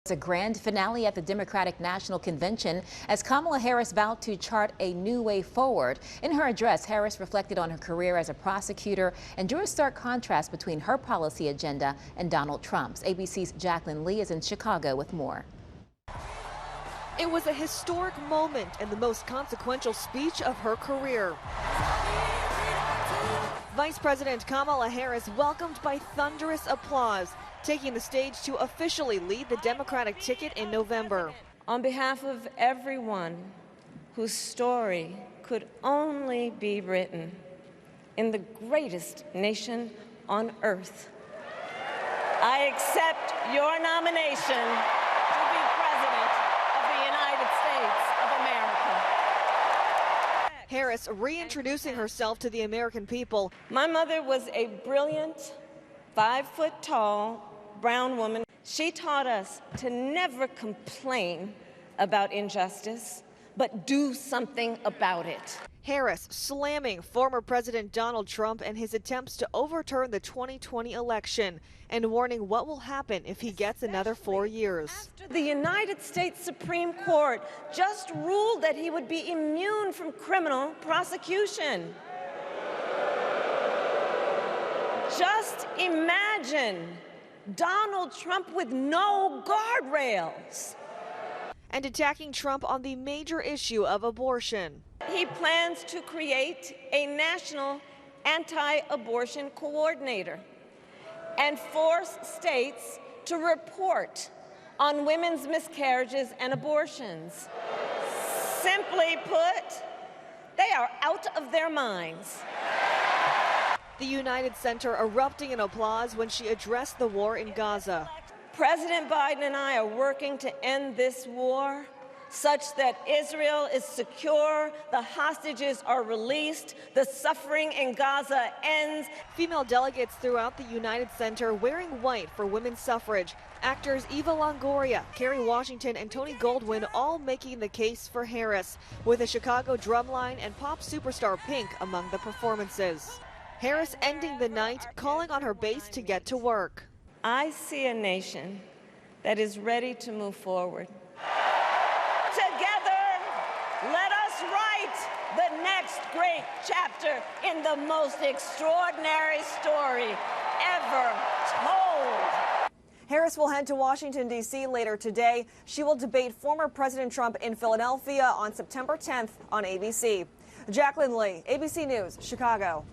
It's a grand finale at the Democratic National Convention as Kamala Harris vowed to chart a new way forward. In her address, Harris reflected on her career as a prosecutor and drew a stark contrast between her policy agenda and Donald Trump's. ABC's Jacqueline Lee is in Chicago with more. It was a historic moment and the most consequential speech of her career. Vice President Kamala Harris welcomed by thunderous applause, taking the stage to officially lead the Democratic ticket in November. On behalf of everyone whose story could only be written in the greatest nation on earth, I accept your nomination to be President of the United States of America. Harris reintroducing herself to the American people. My mother was a brilliant, 5-foot-tall, brown woman. She taught us to never complain about injustice, but do something about it. Harris slamming former President Donald Trump and his attempts to overturn the 2020 election and warning what will happen if he gets another 4 years. After the United States Supreme Court just ruled that he would be immune from criminal prosecution. Just imagine Donald Trump with no guardrails. And attacking Trump on the major issue of abortion. He plans to create a national anti-abortion coordinator and force states to report on women's miscarriages and abortions. Simply put, they are out of their minds. The United Center erupting in applause when she addressed the war in Gaza. President Biden and I are working to end this war such that Israel is secure, the hostages are released, the suffering in Gaza ends. Female delegates throughout the United Center wearing white for women's suffrage. Actors Eva Longoria, Kerry Washington, and Tony Goldwyn all making the case for Harris, with a Chicago drumline and pop superstar Pink among the performances. Harris ending the night, calling on her base to get to work. I see a nation that is ready to move forward. Together, let us write the next great chapter in the most extraordinary story ever told. Harris will head to Washington, D.C. later today. She will debate former President Trump in Philadelphia on September 10th on ABC. Jacqueline Lee, ABC News, Chicago.